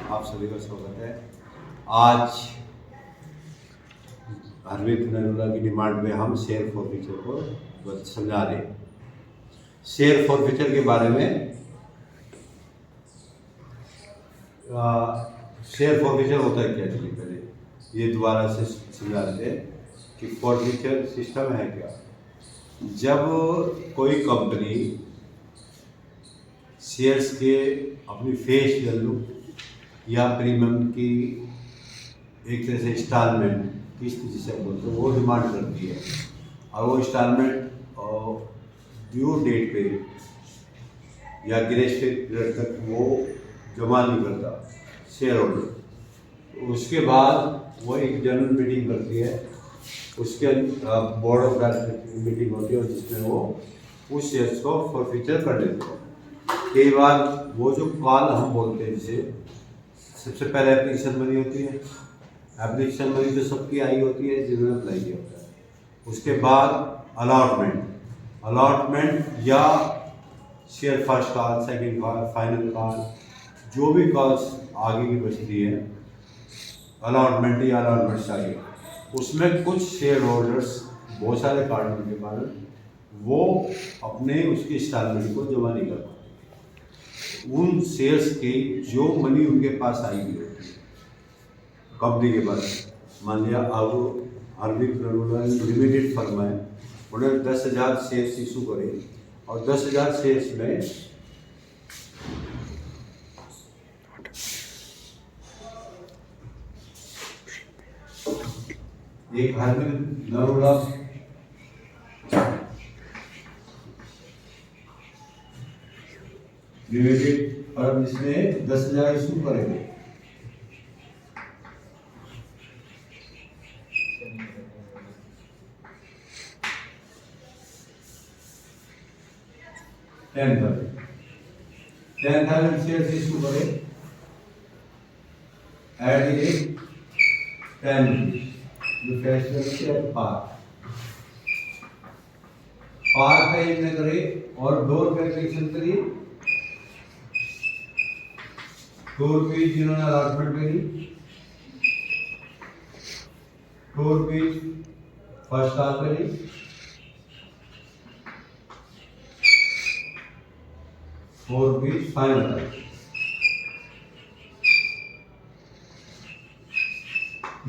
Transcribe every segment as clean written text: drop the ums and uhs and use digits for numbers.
आप सभी का स्वागत है। आज हरवीर नरूला की डिमांड में हम शेयर फॉरफीचर को समझा रहे हैं। शेयर फॉरफीचर के बारे में शेयर फॉरफीचर होता है क्या, चलिए पहले ये दोबारा से समझा देते हैं कि फॉरफीचर सिस्टम है क्या। जब कोई कंपनी शेयर्स के अपनी फेस वैल्यू या प्रीमियम की एक तरह से इंस्टॉलमेंट किस्त जिसे बोलते हैं वो डिमांड करती है, और वो इंस्टॉलमेंट ड्यू डेट पे या ग्रेस पीरियड तक वो जमा नहीं करता शेयर होल्डर। उसके बाद वो एक जनरल मीटिंग करती है, उसके बोर्ड ऑफ डायरेक्टर की मीटिंग होती है, और जिसमें वो उस शेयर्स को फॉरफीचर कर देते हैं। कई बार वो जो कॉल हम बोलते हैं, जिसे सबसे पहले एप्लीकेशन मनी होती है। एप्लीकेशन मनी जो सबकी आई होती है, जिन्होंने अप्लाई किया होता है। उसके बाद अलॉटमेंट या share first call, second call, final call, जो भी कॉल्स आगे की बचती है अलॉटमेंट या अलॉटमेंट चाहिए। उसमें कुछ शेयर होल्डर्स बहुत सारे कार्ड होने के कारण वो अपने उसकी इंस्टॉलमेंट को जमा नहीं कर पाते। उन शेयर्स की जो मनी उनके पास आई हुई होती है कंपनी के पास, मान लिया अब हरवीर नरूला लिमिटेड फर्म है, उन्हें 10,000 शेयर्स इशू करे, और 10,000 शेयर्स में एक हरवीर नरूला लिमिटेड फर्म जिसमें 10,000 इशू करेंगे, टेन थाउजेंड शेयर्स इशू करे at the rate 10 rupees factor पार पे इतने करे, और 2 रुपये कलेक्शन करिए। 2 रुपये जिन्होंने अलॉटमेंट करी, 2 रुपये फर्स्ट कॉल करी, 4 रुपये फाइनल।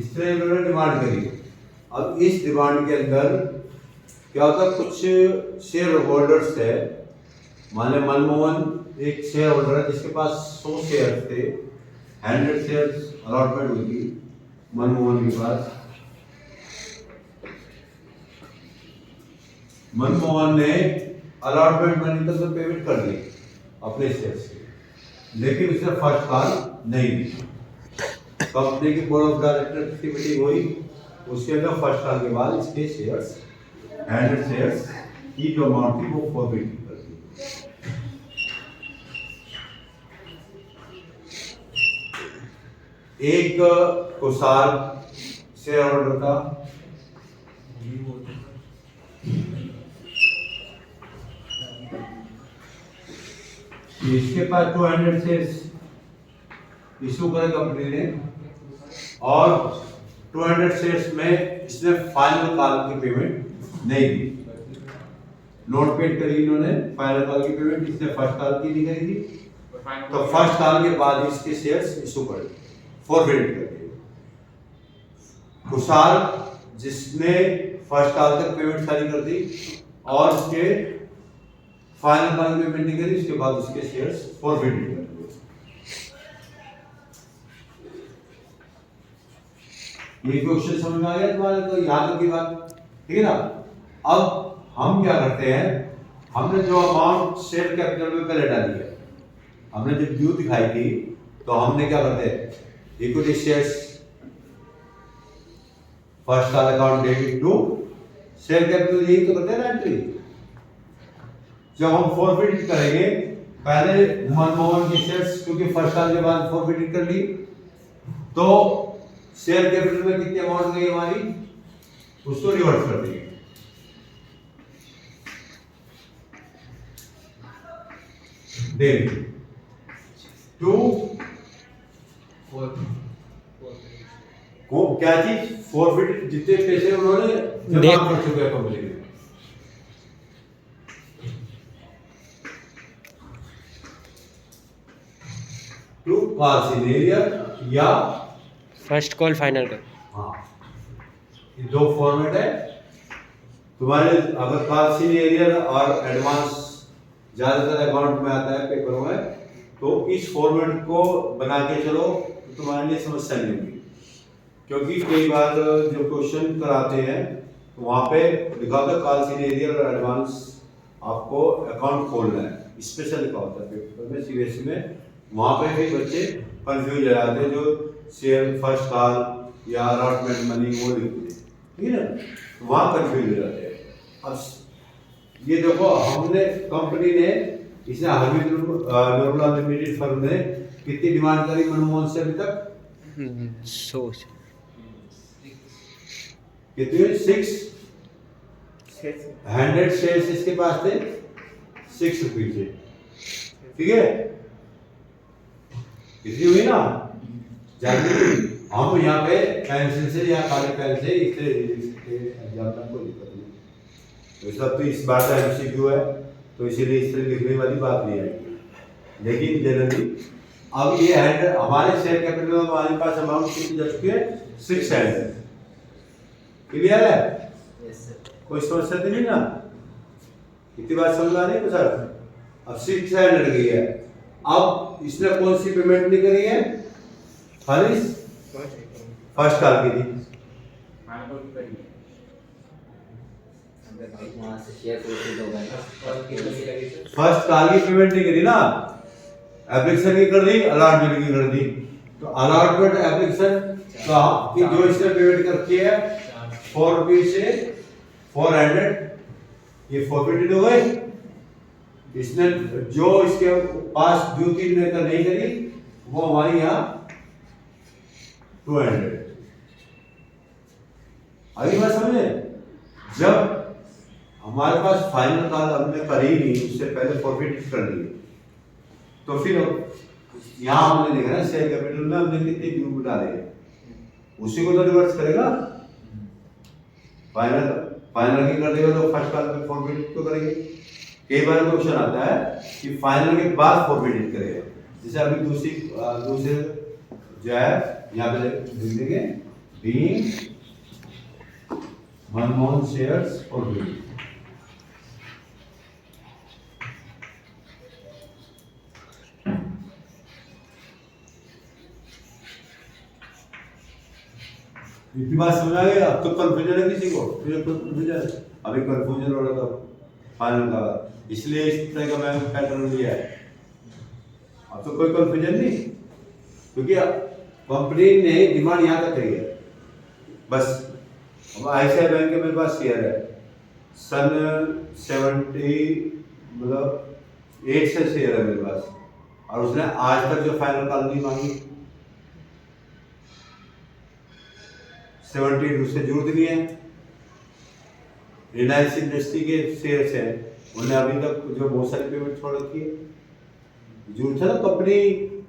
इस तरह इन्होंने डिमांड करी। अब इस डिमांड के अंदर क्या होता है, कुछ शेयर होल्डर्स है, माने मनमोहन एक शेयर होल्डर है जिसके पास 100 शेयर थे, 100 शेयर्स अलॉटमेंट हुई थी मनमोहन के पास। मनमोहन ने अलॉटमेंट मनी तक तो पेमेंट कर दी अपने शेयर्स की, लेकिन उसने फर्स्ट कॉल नहीं दी। कंपनी की बोर्ड ऑफ डायरेक्टर की मीटिंग हुई, उसके अंदर फर्स्ट कॉल के बाद इसके शेयर्स 100 शेयर्स की जो अमाउंट थी वो फॉरवर्ड कर दी। एक कुशाल शेयर होल्डर था, इसके पास 200 शेयर्स इशू करे कंपनी ने, और 200 शेयर्स में इसने फाइनल कॉल की पेमेंट नहीं दी। नोट पेड करी इन्होंने फाइनल कॉल की पेमेंट, इसने फर्स्ट कॉल की नहीं करी थी, तो फर्स्ट कॉल के बाद इसके शेयर्स इशू कर फॉरवर्ड कर दिए। कुशाल जिसने फर्स्ट कॉल तक पेमेंट सारी कर दी और उसके फाइनल कॉल में पेमेंट नहीं करी, उसके बाद उसके शेयर्स फॉरवर्ड कर दिए। ये क्वेश्चन समझ में आ गया तुम्हारे, तो याद रखिए बात, ठीक है ना। अब हम क्या करते हैं, हमने जो अमाउंट शेयर कैपिटल में पहले डाली है, हमने जब ड्यू दिखाई थी तो हमने क्या करते हैं, equity shares first call account debit to share capital, यही तो करते हैं ना एंट्री। जब हम फॉरवर्ड करेंगे, पहले मनमोहन के शेयर्स क्योंकि फर्स्ट कॉल के बाद फॉरवर्ड कर ली, तो शेयर कैपिटल में कितनी अमाउंट गई हमारी, उसको रिवर्स कर देंगे। डेबिट टू क्या चीज फॉरफिट, जितने पैसे उन्होंने जमा कर चुके हैं कंपनी में। टू कॉल सीनियर या फर्स्ट कॉल फाइनल कॉल। हाँ, ये दो फॉर्मेट है तुम्हारे। अगर कॉल सीनियर और एडवांस ज्यादातर अकाउंट में आता है पेपर में, तो इस फॉर्मेट को बना के चलो तो तुम्हारे लिए समस्या नहीं होगी। क्योंकि कई बार जो क्वेश्चन कराते हैं तो वहाँ पे लिखा होता है कॉल सीनियर और एडवांस आपको अकाउंट खोलना है, स्पेशल लिखा होता है पेपर में सीबीएसई में। वहाँ पे भी बच्चे कंफ्यूज हो जाते हैं, जो शेयर फर्स्ट कॉल या अलॉटमेंट मनी वो लिखते हैं, ठीक है ना, वहाँ कंफ्यूज हो जाते हैं। अब ये देखो, हमने कंपनी ने इसने हमीद नूरुल्लाह लिमिटेड फर्म ने कितनी डिमांड करी मनमोहन से अभी तक? 100 कितनी? 600 शेयर्स इसके पास थे, 6 रुपीज से, ठीक है। कितनी हुई ना जानी। हम यहाँ पे पेंसिल से या काले पेन से एग्जाम में कोई दिक्कत नहीं, तो सब तो इस बात का एमसीक्यू है, तो इसीलिए इस तरह लिखने वाली बात नहीं आएगी। लेकिन जनरली अब ये है हमारे शेयर कैपिटल में हमारे पास अमाउंट कितनी जा चुकी है? 600। क्लियर है? कोई समस्या तो नहीं ना? इतनी बात समझ आ रही है सर? अब 600 गई है। अब इसने कौन सी पेमेंट नहीं करी है? खाली फर्स्ट कॉल की थी। फर्स्ट कॉल की पेमेंट नहीं करी ना, एप्लीकेशन की कर दी, अलॉटमेंट की कर दी। तो अलॉटमेंट एप्लीकेशन की जो इसने पेमेंट करती है 4 रुपीज से 400, ये फॉरफिटेड हो गए। इसने जो इसके पास ड्यूटी ने नहीं करी वो हमारी यहाँ 200। अभी बात समझे? जब हमारे पास फाइनल कॉल हमने करी नहीं, उससे पहले फॉरफिट कर दी, तो फिर यहाँ हमने देखा ना शेयर कैपिटल में हमने कितने ड्यू डाले हैं, उसी को तो रिवर्स करेगा। फाइनल की कर देगा तो फर्स्ट कॉल पे फॉरफिट तो करेंगे। कई बार क्वेश्चन आता है कि फाइनल के बाद फॉरफिट करेगा, जैसे अभी दूसरे जो है यहाँ पे लिख देंगे बीइंग मनमोहन शेयर्स फॉरफिट। इतनी बात समझ आ गई? अब तो कंफ्यूजन है किसी को? कंफ्यूजन अभी कंफ्यूजन हो रहा था फाइनल का, इसलिए इस तरह का मैंने पैटर्न लिया है। अब तो कोई कंफ्यूजन नहीं, क्योंकि कंपनी ने डिमांड यहाँ तक करी है बस। अब आईसीआई बैंक के मेरे पास शेयर है, सन 78 से शेयर है मेरे पास, और उसने आज तक जो फाइनल कॉल नहीं मांगी। 70 उससे जरूरत नहीं है। रिलायंस इंडस्ट्री के शेयर्स हैं, उन्होंने अभी तक जो बहुत सारी पेमेंट छोड़ रखी है। जरूरत है ना, कंपनी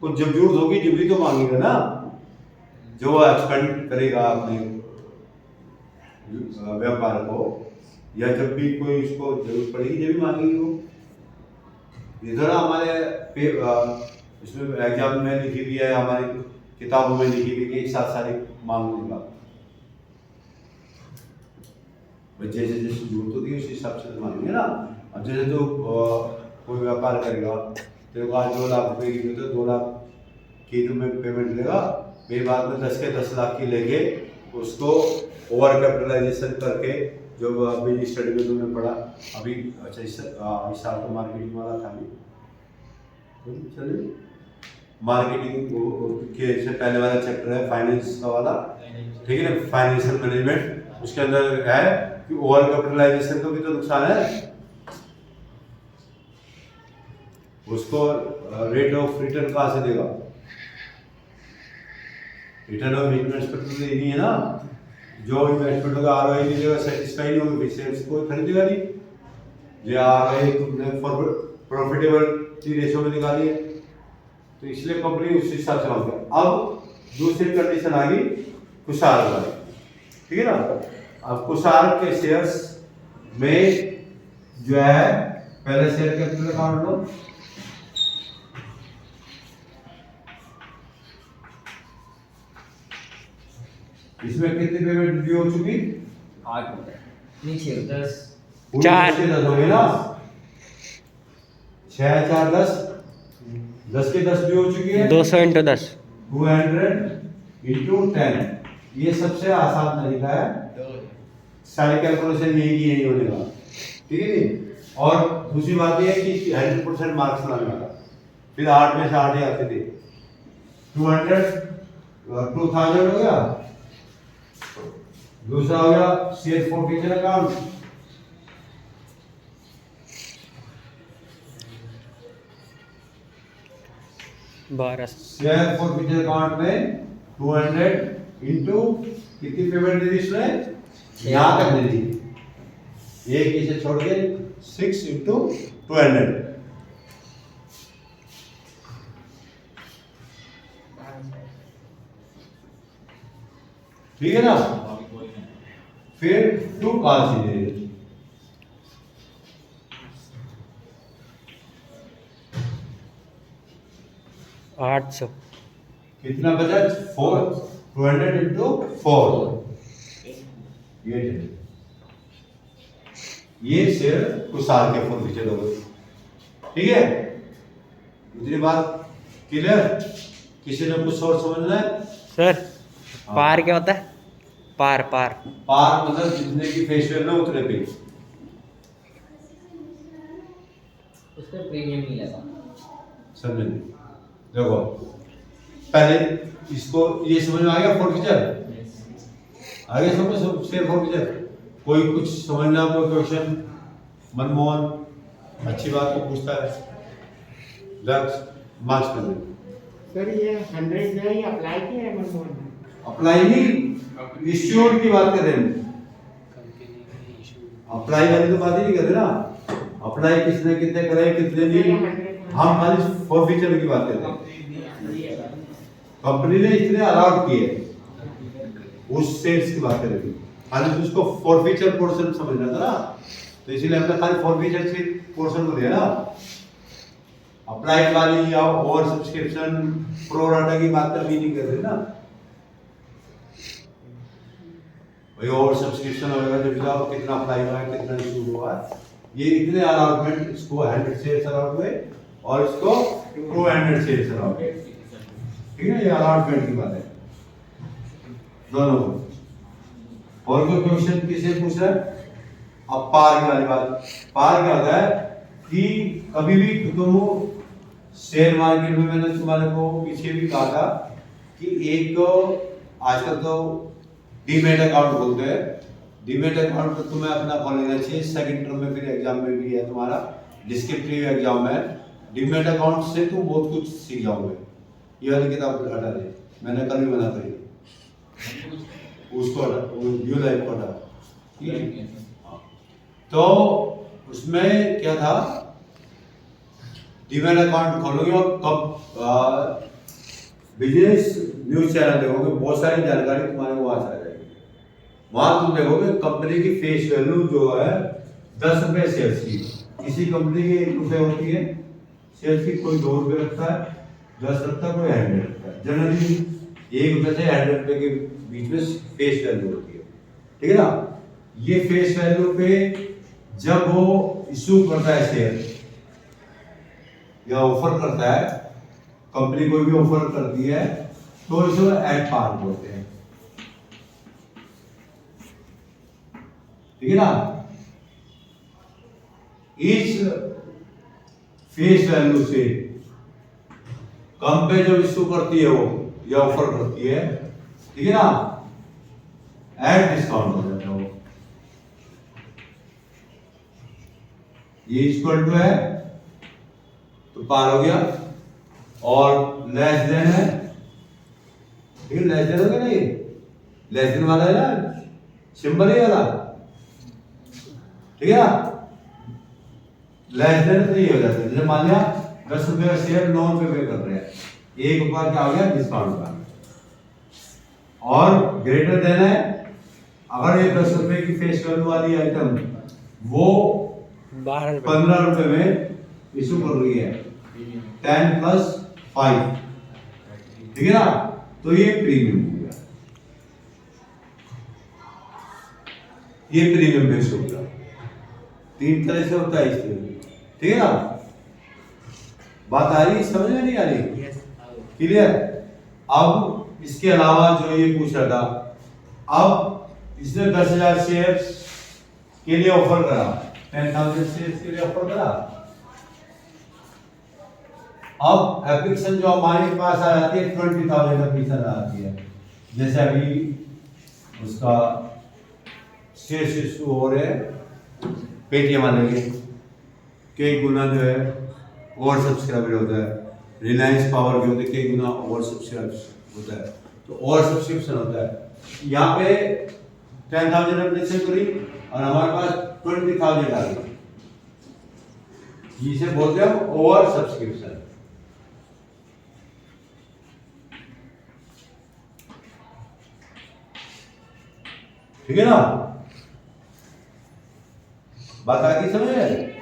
को जब जरूरत होगी जब भी तो मांगेगा ना, जो एक्सपेंड करेगा अपने व्यापार को, या जब भी कोई उसको जरूरत पड़ेगी जब भी मांगेगी वो। इधर हमारे इसमें एग्जाम में लिखी हुई है, हमारी किताबों में लिखी हुई है, एक साथ सारी मांगने का जैसे जैसे जरूरत होगी उस हिसाब से मांगेंगे ना। अब जैसे तो कोई व्यापार करेगा तो आज 2 लाख रुपए की तो 2 लाख की तुम्हें पेमेंट लेगा, फिर बाद में 10 के 10 लाख की लेके उसको ओवर कैपिटलाइजेशन करके, जो अभी स्टडी में तुमने पढ़ा अभी, अच्छा इस साल तो मार्केटिंग वाला था नहीं, चलिए मार्केटिंग के से पहले वाला चैप्टर है फाइनेंस का वाला, ठीक है ना, फाइनेंशियल मैनेजमेंट। उसके अंदर है कि ओवर कैपिटलाइजेशन का भी तो नुकसान है, उसको रेट ऑफ रिटर्न कहाँ से देगा? रिटर्न ऑफ इन्वेस्टमेंट तो देनी है ना। जो इन्वेस्टमेंट होगा आरओआई नहीं देगा, सेटिस्फाई नहीं होगी, शेयर्स को खरीदेगा नहीं। जो आरओआई तुमने प्रॉफिटेबिलिटी रेशियो में निकाली है, तो इसलिए कंपनी उस हिसाब से मांगता है। अब दूसरी कंडीशन आ गई कुशाल वाली, ठीक है ना। अब कुशाल के शेयर्स में जो है पहले शेयर कैपिटल अकाउंट लो, इसमें कितनी पेमेंट ड्यू हो चुकी? 8 नीचे 10 चार। 10 हो गए ना, 6 4 10, 10 के 10 ड्यू हो चुकी है। 200 × 10। 200 इंटू 10, ये सबसे आसान तरीका है, सारी कैलकुलेशन यही होने वाला, ठीक है जी। और दूसरी बात ये है कि 100% मार्क्स लाने वाला, फिर 8 में से 8 ही आते थे। 2000 हो गया, दूसरा हो गया share forfeiture account, share forfeiture account में 200 इंटू कितनी पेमेंट दी इसने, यहाँ तक दे दी, एक इसे छोड़ के 6 इंटू 200, ठीक है ना। फिर 2 कॉल दे दी, $800। कितना बचा? 4, 200 इंटू 4, ये शेयर कुशाल के फॉरफिचर हो गए, ठीक है। दूसरी बात क्लियर, किसी ने कुछ और समझना है? सर पार क्या होता है? पार पार पार मतलब जितने की फेस वैल्यू है उतने पे, उस पर प्रीमियम नहीं लगा। समझ देखो, पहले इसको ये समझ में आ गया फॉरफिचर, आगे समझ शेयर फॉरफिचर। कोई कुछ समझना, कोई क्वेश्चन, मनमोहन अच्छी बात को पूछता है, लक्ष्य मार्क्स कर दे। सर ये 100 जो है ये अप्लाई किया है मनमोहन ने? अप्लाई नहीं, इश्यूड की बात कर रहे हैं, अप्लाई वाली तो बात ही नहीं कर रहे ना। अप्लाई किसने कितने करे कितने नहीं, हम खाली फॉरफिचर की बात कर रहे हैं। कंपनी ने इतने अलाउड किए, उस सेल्स की बात कर रहे थे, खाली उसको फॉरफिचर पोर्शन समझना था ना, तो इसीलिए हमने खाली फॉरफिचर से पोर्शन को दिया ना। अप्लाई वाली या ओवर सब्सक्रिप्शन प्रो राटा की बात कभी नहीं कर रहे ना, भाई ओवर सब्सक्रिप्शन होगा जब जाओ कितना अप्लाई हुआ है, कितना इशू हुआ है, ये इतने अलाउटमेंट, इसको 100 शेयर्स अलाउड हुए और इसको 200 शेयर्स अलाउड हुए, ठीक है। ये अलाउटमेंट की बात है दोनों। और कोई क्वेश्चन किसे पूछ रहा है? अब पार की वाली बात, पार क्या होता है कि कभी भी तुम शेयर मार्केट में, मैंने तुम्हारे को पीछे भी कहा था कि एक आजकल तो डीमेट अकाउंट बोलते हैं, डीमेट अकाउंट तो तुम्हें अपना खोल लेना चाहिए, सेकंड टर्म में फिर एग्जाम में भी है तुम्हारा, डिस्क्रिप्टिव एग्जाम में डीमेट अकाउंट से तुम बहुत कुछ सीख जाओगे। ये वाली किताब हटा दे, मैंने कल भी बना करी, उसको व्यू लाइफ को हटा, ठीक है। तो उसमें क्या था, डीमेट अकाउंट खोलोगे और कब बिजनेस न्यूज चैनल देखोगे, बहुत सारी जानकारी तुम्हारे को वहां से आ जाएगी। वहां तुम देखोगे कंपनी की फेस वैल्यू जो है 10 रुपए शेयर्स की, किसी कंपनी की 1 रुपए होती है शेयर्स की, कोई 2 रुपए रखता है, 10 रखता है, कोई 100 रखता है। जनरली 1 रुपए से 100 रुपए के बीच में फेस वैल्यू होती है, ठीक है ना। ये फेस वैल्यू पे जब वो इशू करता है शेयर या ऑफर करता है, कंपनी कोई भी ऑफर करती है तो इसे एट पार बोलते हैं, ठीक है ना। इस फेस वैल्यू से कम पे जब इशू करती है वो या ऑफर करती है, ठीक है ना, एट डिस्काउंट हो जाता है वो, ये इक्वल टू है तो पार हो गया, और लेस देन है, ठीक है, लेस देन हो गया, नहीं लेस देन वाला है ना सिंबल ही वाला, ठीक है ना। लेस देन तो ये हो जाता है, जैसे मान लिया 10 रुपए का शेयर 9 रुपए पे कर रहे हैं, 1 रुपया क्या हो गया डिस्काउंट का, और ग्रेटर देन है, अगर ये 10 रुपए की फेस वैल्यू वाली आइटम वो 12 15 रुपए में इशू कर रही है 10 + 5, ठीक है ना, तो ये प्रीमियम हो गया, ये प्रीमियम बेस हो गया। 3 तरह से होता है इसमें, ठीक है ना। बात आ रही है, समझ में नहीं आ रही? क्लियर? अब इसके अलावा जो ये पूछ रहा था, अब इसने 10,000 शेयर के लिए ऑफर करा, 10,000 शेयर के लिए ऑफर करा। अब एप्लीकेशन जो हमारे पास आ जाती है 20,000 एप्लीकेशन आती है, जैसे अभी उसका शेयर इशू हो रहे हैं पेटीएम वाले के, कई गुना जो है ओवर सब्सक्राइबर होता है, रिलायंस पावर के होते कई गुना ओवर सब्सक्राइब होता है, तो ओवर सब्सक्रिप्शन होता है। यहाँ पे 10,000 एप्लीकेशन करी और हमारे पास 20,000 आ गई, जिसे बोलते हैं ओवर सब्सक्रिप्शन। ठीक है ना, बात आ गई समझ में?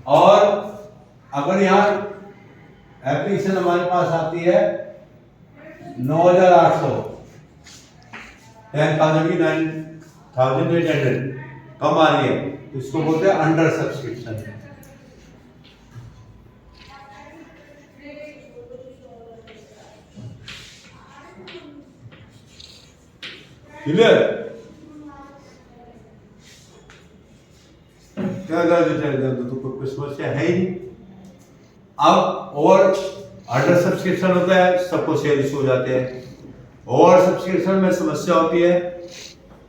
और अगर यहाँ एप्लीकेशन हमारे पास आती है 9,800, 10,000 की 9,800 कम आ रही है, इसको बोलते हैं अंडर सब्सक्रिप्शन। क्लियर? तो कोई समस्या है ही नहीं। अब और अंडर सब्सक्रिप्शन होता है, सबको शेयर इशू हो जाते हैं। ओवर सब्सक्रिप्शन में समस्या होती है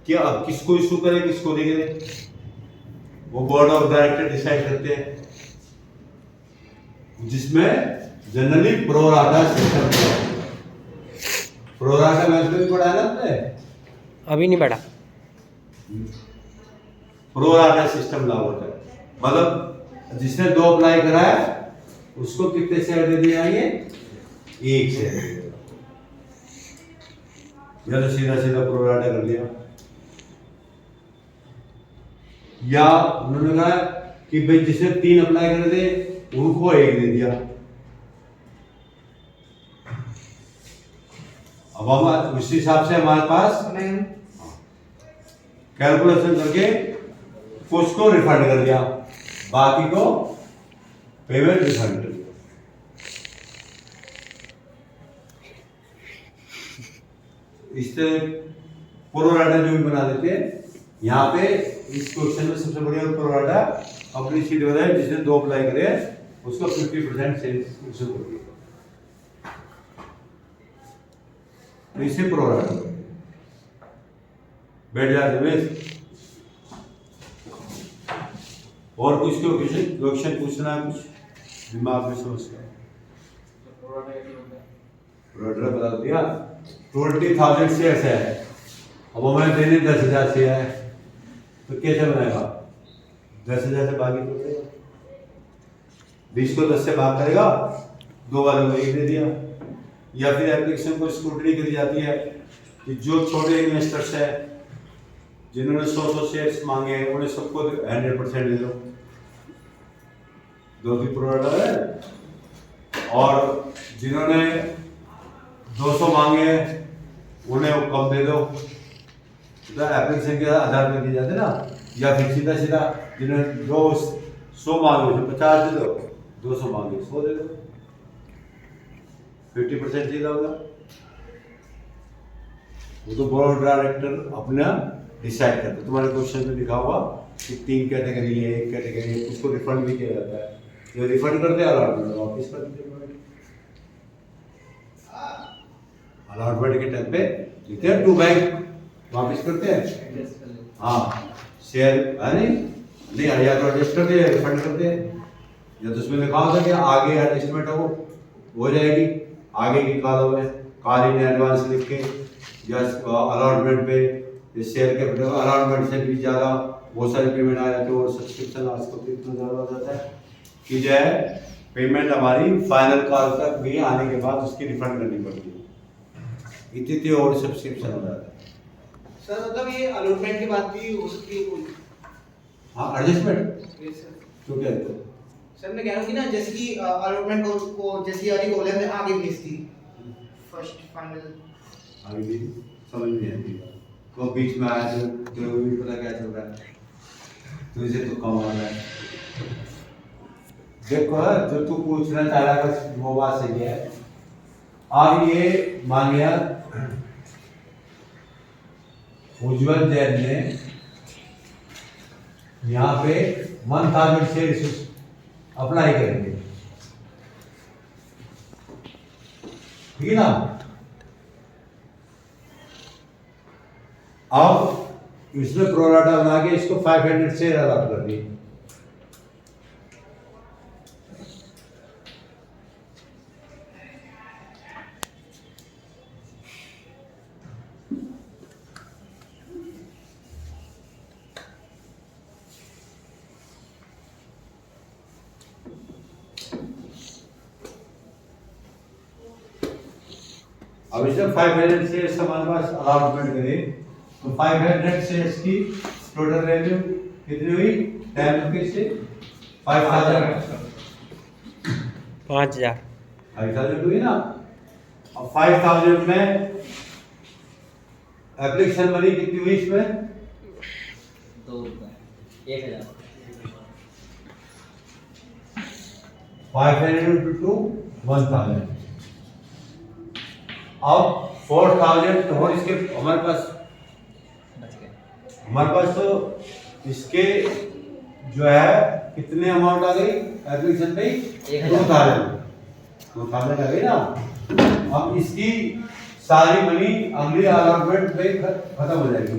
कि अब किसको इशू करें किसको नहीं करें, वो बोर्ड ऑफ डायरेक्टर डिसाइड करते हैं, जिसमें जनरली प्रोराटा सिस्टम है। प्रोराटा मैंने पढ़ा है ना आपने? अभी नहीं बढ़ा। प्रोराटा सिस्टम लागू होता है, मतलब जिसने 2 अप्लाई करा है उसको कितने शेयर दे दिए जाएंगे? 1 शेयर दे दिया, या तो सीधा सीधा प्रोराटा कर दिया, या उन्होंने कहा कि भाई जिसने 3 अप्लाई कर दे उनको 1 दे दिया। अब हम उस हिसाब से हमारे पास कैलकुलेशन करके कुछ को रिफंड कर दिया, बाकी को पेमेंट रिफंड कर दिया। इस तरह प्रोराटा जो भी बना देते हैं। यहाँ पे इस क्वेश्चन में सबसे बढ़िया प्रोराटा अपनी सीट बताए, जिसने 2 अप्लाई करे उसको 50% सेल्स इशू कर दिया, तो इसे प्रोराटा बैठ जाते में। और कुछ क्वेश्चन पूछना है, कुछ दिमाग में समस्या? प्रोराटा बता दिया। 20,000 शेयर है, अब हमें देने 10,000 शेयर है, तो कैसे बनाएगा? 10,000 से बाकी तो देगा, 20 को 10 से भाग करेगा, 2 वाले को 1 दे दिया। या फिर एप्लीकेशन को स्क्रूटनी करी जाती है कि जो छोटे इन्वेस्टर्स हैं जिन्होंने 100 शेयर्स मांगे हैं उन्हें सबको 100% दे दो, 2 प्रोराटा है। और जिन्होंने 200 मांगे हैं उन्हें वो कम दे दो, तो एप्लीकेशन के आधार पर दिए जाते ना। या फिर सीधा सीधा जिन्होंने 200 मांगे उसे 50 दे दो, 200 मांगे 100 दे दो, 50% सीधा होगा। वो तो बोर्ड ऑफ डायरेक्टर अपना डिसाइड करते। तुम्हारे क्वेश्चन में लिखा हुआ कि 3 कैटेगरी है, 1 कैटेगरी है, उसको रिफंड भी किया जाता है। जो रिफंड करते हैं अलॉटमेंट वापस कर देते हैं, अलॉटमेंट के टाइम पे देते हैं, टू बैंक वापस करते हैं। हाँ शेयर है नहीं या तो एडजस्ट करते हैं, रिफंड करते हैं, या तो उसमें लिखा होता है कि आगे एडजस्टमेंट हो जाएगी, आगे की कॉल इन एडवांस लिख के, या अलॉटमेंट पे शेयर के अलॉटमेंट से भी ज़्यादा बहुत सारी पेमेंट आ जाती है। और सब्सक्रिप्शन आजकल तो इतना ज़्यादा हो जाता है कि जो है पेमेंट हमारी फाइनल कॉल तक भी आने के बाद उसकी रिफंड करनी पड़ती है। इतने और सब्सक्रिप्शन हो जाता है। सर मतलब ये अलॉटमेंट के बाद भी हो सकती है कोई? हाँ एडजस्टमेंट ये सर तो क्या है? सर मैं कह रहा हूँ कि ना जैसे कि अलॉटमेंट को जैसी वाली कॉलेज में आगे भेज दी फर्स्ट फाइनल। अभी भी समझ नहीं आती तो बीच में आया तो तेरे को भी पता क्या चल रहा है, तुझे तो कम आ रहा है। देखो जो तू पूछना चाह रहा है वो बात सही है। अब ये मान लिया उज्जवल जैन ने यहाँ पे 1000 शेयर अप्लाई करेंगे, ठीक है ना। अब इसमें प्रोराटा बना के इसको 500 शेयर अलॉट कर दिए। अब इसमें 500 शेयर्स हमारे पास अलॉटमेंट करें तो 500 शेयर्स की टोटल वैल्यू कितनी हुई? 10 रुपीज से 5000 5000 5000 हुई ना। अब 5000 में एप्लीकेशन मनी कितनी हुई इसमें? 2 रुपये 1000 500 to 1000। अब 4000 और इसके हमारे पास बच गए। तो इसके जो है कितने अमाउंट आ गई एप्लीकेशन पे? 2000 आ गई ना। अब इसकी सारी मनी अगली अलॉटमेंट पे खत्म हो जाएगी।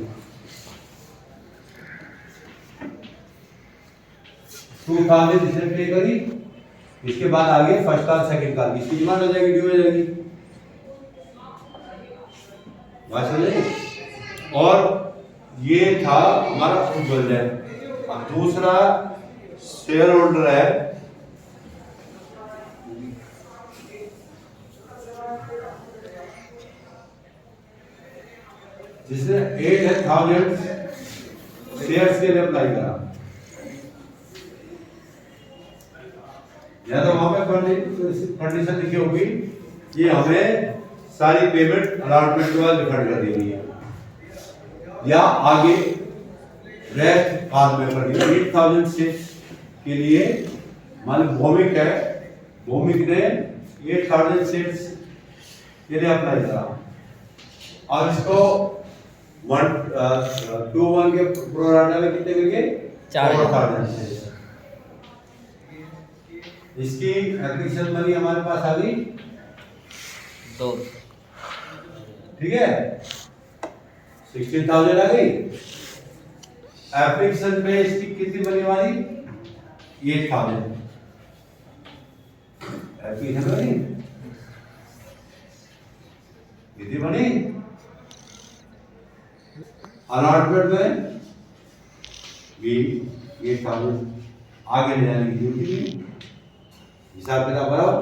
2000 इसने पे करी, इसके बाद आगे फर्स्ट काल सेकंड काल इसकी डिमांड हो जाएगी, ड्यू हो जाएगी। बात समझे? और ये था हमारा उज्जवल जैन। अब दूसरा शेयर होल्डर है जिसने 8000 शेयर्स के लिए अप्लाई करा। या तो वहां पे कंडीशन लिखी होगी कि हमें सारी पेमेंट अलॉटमेंट के बाद रिफंड कर दी गई है, या आगे रेस्ट बाद में कर दी। 8000 शेयर के लिए मान भौमिक है, भौमिक ने 8000 शेयर के लिए अप्लाई करा और इसको 1 के प्रोराटा में कितने मिल गए? 4000 शेयर। इसकी एप्लीकेशन मनी हमारे पास आ गई 2 ठीक है, 16,000 आ गई। एप्लीकेशन में इसकी कितनी मनी हमारी? 8000 एप्लीकेशन मनी कितनी बनी? अलॉटमेंट में भी 8000 आगे ले जाने की ड्यूटी नहीं, हिसाब किताब बराबर,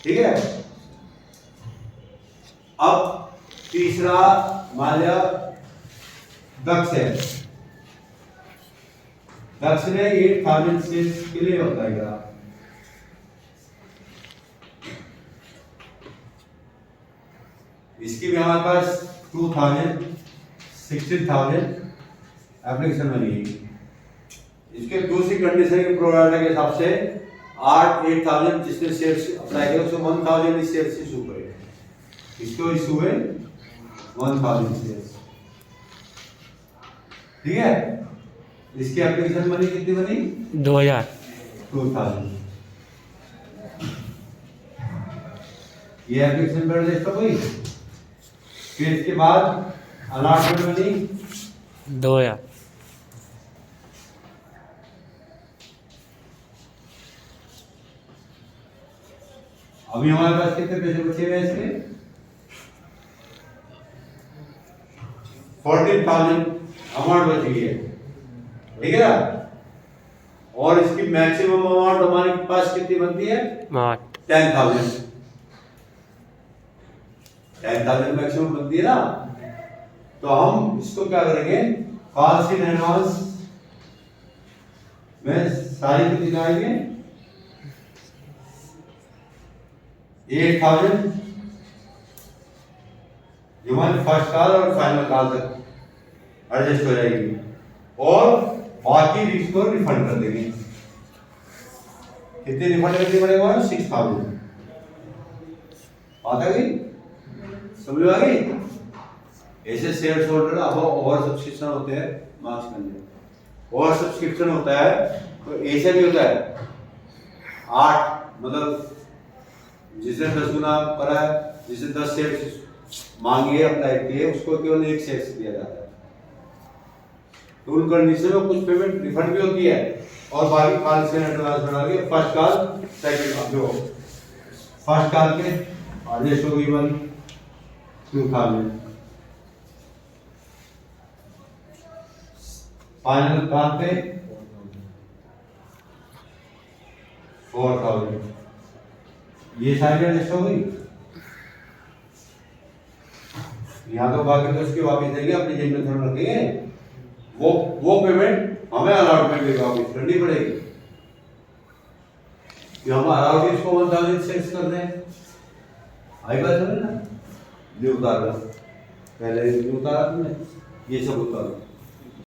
ठीक है। अब तीसरा मान लिया दक्ष है, दक्ष ने 8000 शेयर्स के लिए अप्लाई करा। इसकी भी हमारे पास 2000 16,000 एप्लीकेशन बनी है। इसके दूसरी कंडीशन के प्रोराटा के हिसाब से 8000 जिसने शेयर्स अप्लाई किया उसको 1000 शेयर्स इशू करे। इसको इशू है 1000 शेयर्स, ठीक है। इसकी एप्लीकेशन बनी कितनी बनी? 2000 ये एप्लीकेशन पर रजिस्टर हुई, फिर इसके बाद अलॉटमेंट बनी 2000 अभी हमारे पास कितने पैसे बचे हुए हैं इसके? 14,000 अमाउंट बची है, ठीक है ना। और इसकी मैक्सिमम अमाउंट हमारे पास कितनी बनती है? 10,000। 10,000 मैक्सिमम बनती है ना, तो हम इसको क्या करेंगे, कॉस्ट इन एडवांस में सारी कितनी आएंगे 8,000 जो हमारी फर्स्ट कॉल और फाइनल कॉल तक एडजस्ट हो जाएगी, और बाकी रिस्क को रिफंड कर देंगे। कितने रिफंड करने पड़ेगा, 6,000। बात आ गई, समझ में आ गई। ऐसे शेयर होल्डर अब ओवर सब्सक्रिप्शन होते हैं, मार्क्स करने ओवर सब्सक्रिप्शन होता है, तो ऐसे भी होता है 8, मतलब जिसने 10 गुना करा है, जिसने 10 शेयर मांगी है अप्लाई किए, उसको केवल 1 शेयर दिया जाता है। तो उन कंडीशन में कुछ पेमेंट रिफंड भी होती है, और बाकी कॉल से एडवांस बना के फर्स्ट कॉल सेकंड कॉल जो फर्स्ट कॉल के आदेश होगी वाली 2,000, फाइनल कॉल पे 4,000। ये सारी एडजस्ट हो गई। यहाँ तो बाकी तो उसके वापस देंगे, अपनी जेब में थोड़ा रखेंगे, वो पेमेंट हमें अलॉटमेंट में वापस करनी पड़ेगी, कि हम अलाउड इसको 1,000 सेट्स कर दें। आई बात समझ ना, ये उतार लो, पहले ये उतारा तुमने, ये सब उतारो।